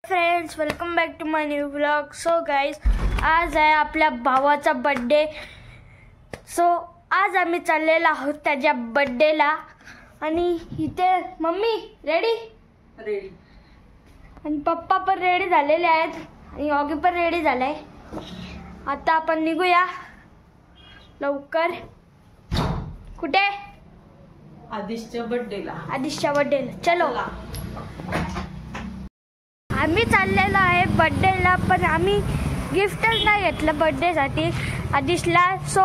Friends, welcome back to my new vlog. So guys, आज आहे आपल्या भावाचा बड्डे. सो आज आम्ही चाललेलो आहोत त्याच्या बड्डेला. आणि इथे मम्मी रेडी आणि पप्पा पण रेडी झालेले आहेत आणि ऑगी पण रेडी झालाय. आता आपण निघूया लवकर. कुठे? आदिशच्या बड्डेला. चलो. आम्ही चाललेलो आहे बड्डेला, पण आम्ही गिफ्टच नाही घेतलं बड्डेसाठी आदिशला. सो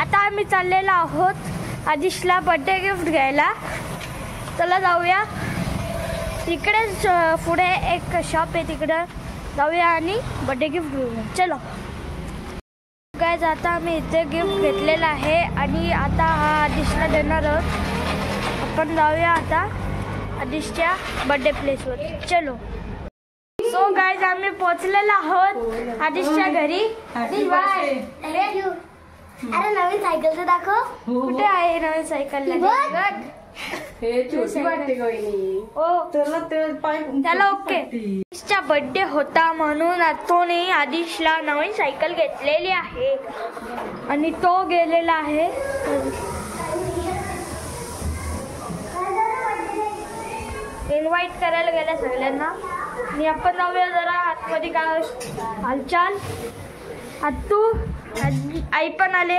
आता आम्ही चाललेलो आहोत आदिशला बड्डे गिफ्ट घ्यायला. चला जाऊया. तिकडेच पुढे एक शॉप आहे, तिकडं जाऊया आणि बड्डे गिफ्ट घेऊया. चलो गाईज, आता आम्ही इथे गिफ्ट घेतलेलं आहे आणि आता हा आदिशला देणार आहोत. आपण जाऊया आता आदिशच्या बड्डे प्लेसवर. चलो. सो गाईज, आम्ही पोहोचलेलो आहोत आदिशच्या घरी. अरे नवीन सायकल तर दाखव. कुठे आहे नवीन सायकल? त्याला ओके. आदिशचा बर्थडे होता म्हणून आतोने आदिशला नवीन सायकल घेतलेली आहे आणि तो गेलेला आहे. इन्व्हाइट करायला गेल्या सगळ्यांना. आणि आपण जाऊया जरा आतमध्ये. काय हालचाल? आतू आई पण आले,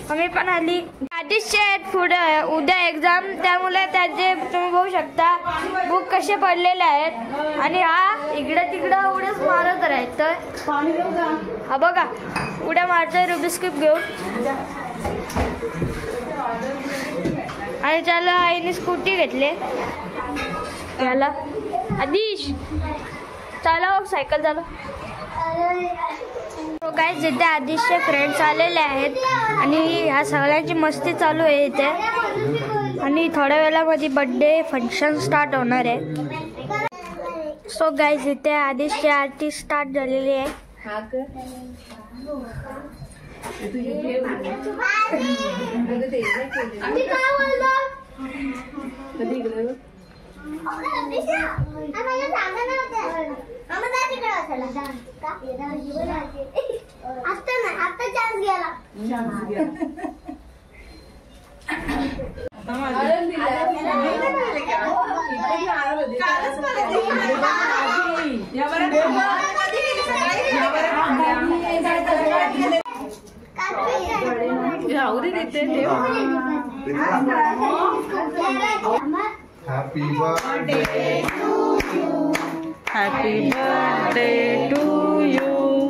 मम्मी पण आली. आदिशचे पुढे उद्या एक्झाम, त्यामुळे त्याचे तुम्ही बघू शकता बुक कसे पडलेले आहेत. आणि हा इकडे तिकडं उड्याच मारत राहतोय. हा बघा उड्या मारतोय रुबिक्स क्यूब घेऊन. आणि त्याला आईने स्कूटी घेतले. याला आदिश चालव, सायकल चालव. तो काय जिथे आदिशचे फ्रेंड्स आलेले आहेत आणि ह्या सगळ्यांची मस्ती चालू आहे इथे. आणि थोड्या वेळामध्ये बर्थडे फंक्शन स्टार्ट होणार आहे. सो गाईज, इथे आदिशची आरती स्टार्ट झालेली आहे. Happy birthday to you. Happy birthday to you.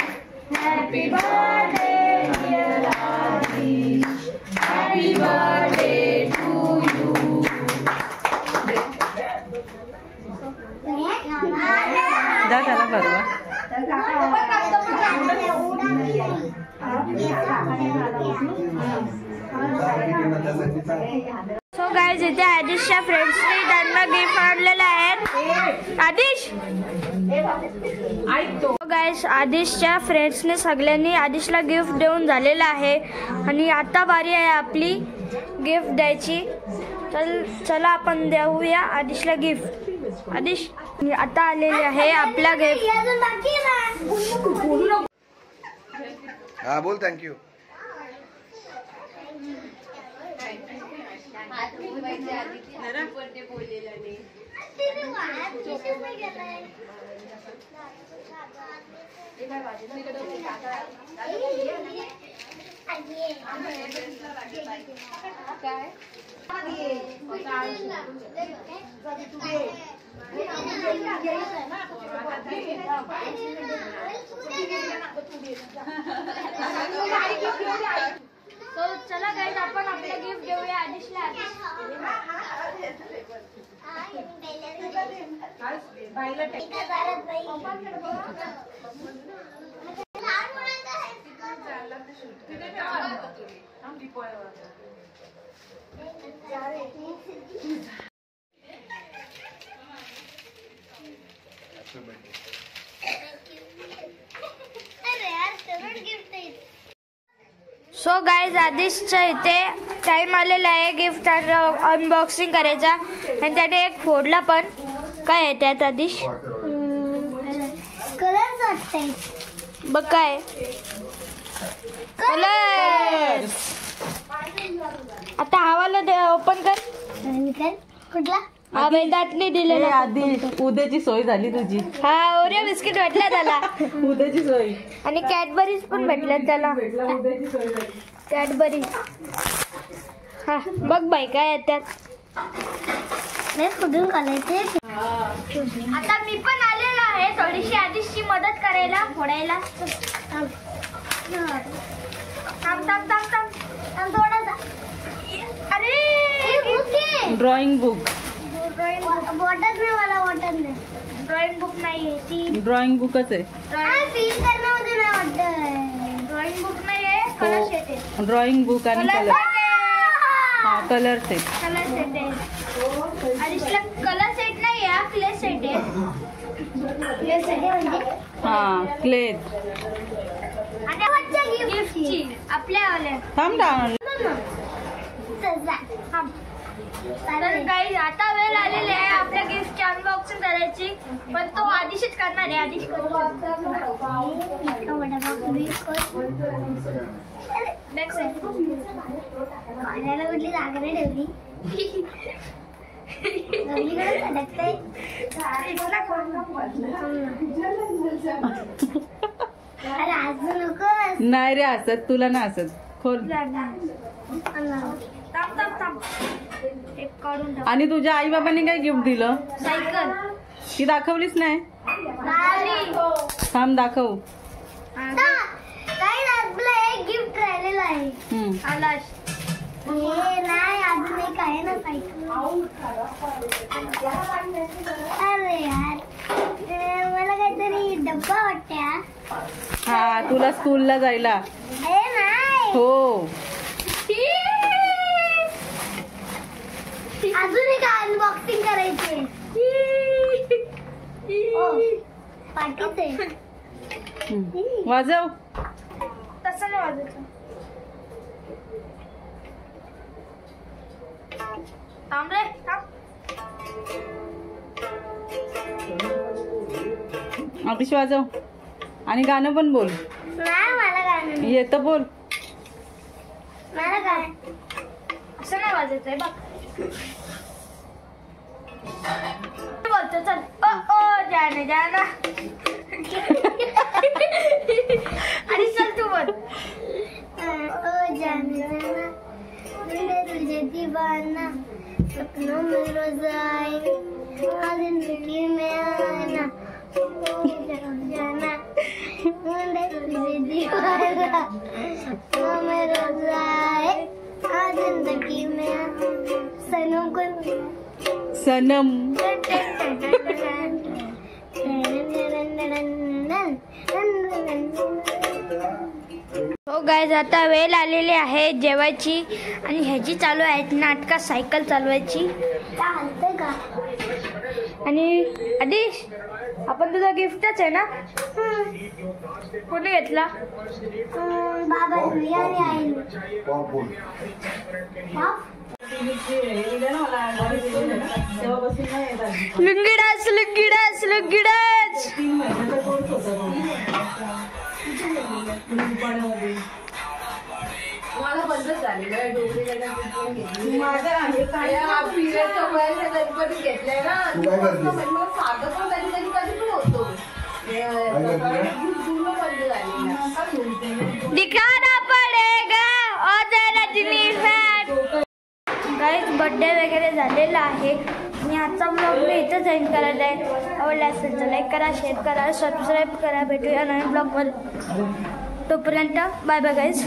Happy birthday dear Adish. Happy birthday to you. जा त्याला बरोबर. सो गाईज, इथे आदिशच्या फ्रेंड्सने त्यांना गिफ्ट आणलेलं आहे. आदिश गाईज, आदिशच्या फ्रेंड्सने सगळ्यांनी आदिशला गिफ्ट देऊन झालेलं आहे. आणि आता बारी आहे आपली गिफ्ट द्यायची. चला आपण देऊया आदिशला गिफ्ट. आदिश आता आलेले आहे आपला गिफ्ट. हा बोल. थँक्यू. तो चला गाईज, आपण आपलं गिफ्ट देऊया आदिशला. सो गाईज, आदिशच्या इथे टाइम आलेला आहे गिफ्ट अनबॉक्सिंग करायचा. आणि त्याने एक फोडला पण. काय आहे त्यात आदिश? वाटतंय बघ काय कलर्स. आता हवाला ओपन कर. कुठला हा वेदांतने दिलेला. आधी उद्याची सोय झाली तुझी. हा ओरिओ बिस्किट भेटला त्याला उद्याची सोय आणि कॅडबरीज पण भेटल्यात त्याला. कॅडबरी हा बघ बाई काय येतात. कुठून काढायचे. आता मी पण आलेला आहे थोडीशी आधीची मदत करायला फोडायला. थांब थांब थांब थांब थोडासा. अरे ड्रॉइंग बुक. वाटत नाही मला वाटत नाही. ड्रॉइंग बुक नाही आहे ती. ड्रॉइंग बुकच आहे. फील करण्यामध्ये नाही वाटत. ड्रॉइंग बुक नाही आहे. कलर सेट आहे. ड्रॉइंग बुक आणि कलर. हा कलर सेट. कलर सेट आहे. आणि कलर सेट नाही आहे क्ले सेट आहे. क्ले सेट आहे म्हणजे हा क्ले. आणि गिफ्टची आपल्या वाले. थांब डाऊन. तर काही आता वेळ आलेली आहे आपल्या गिफ्टची अनबॉक्सिंग करायची. पण तो आधीच करणार आहे. आधीच कुठली जागा नाही ठेवली. अरे अजून नको. नाही रे हसत तुला ना हसत. खोल. आणि तुझ्या आई बाबांनी काय गिफ्ट दिलं. सायकल. ती दाखवलीच नाही. थांब दाखव. काय आपलं एक गिफ्ट राहिलेलं आहे. आलाश हे नाही अजून एक आहे ना सायकल. अरे यार मला काहीतरी डब्बा वाटत्या. हा तुला स्कूलला जायला. हे नाही हो अजून एक अनबॉक्सिंग करायची. पाठीच आहे. वाजव. तसं नाही वाजायचं. थांब रे थांब. आतिश वाजव. आणि गाणं पण बोल. नाही मला गाणं येतं बोल. मला काय असं नाही वाजायचंय बघ. बोलतो चल. ओ ओ जाना जाना. आणि चल तू बोल. ओ जाना जाना मैं तुझे दीवाना सपनों में रोज आए आज जिंदगी में आना. जाना मैं तुझे दीवाना सपनों में रोज आए आज जिंदगी में सनम को सनम. हो गाईज आता वेळ आलेली आहे जेवायची. आणि ह्याची चालू आहे नाटकात सायकल चालवायची. आणि आदिश आपण तुझा गिफ्टच आहे ना. कोणी घेतला. बाबा आणि लुंगिडास लुंगिडास लुंगिडास. मला बंदच झालेलं आहे. गणपती घेतलाय ना. साधं पण कधी कधी कधी पण होतो. दिखाना पडेगा ओ तेरा रजनी फॅट. गाईज बर्थडे वगैरे झालेला आहे. आणि आजचा ब्लॉग मी इथंच एंड करत आहे. आवडला असेल तर लाईक करा, शेअर करा, सबस्क्राईब करा. भेटूया नवीन ब्लॉगमध्ये. तोपर्यंत बाय बाय गाईज.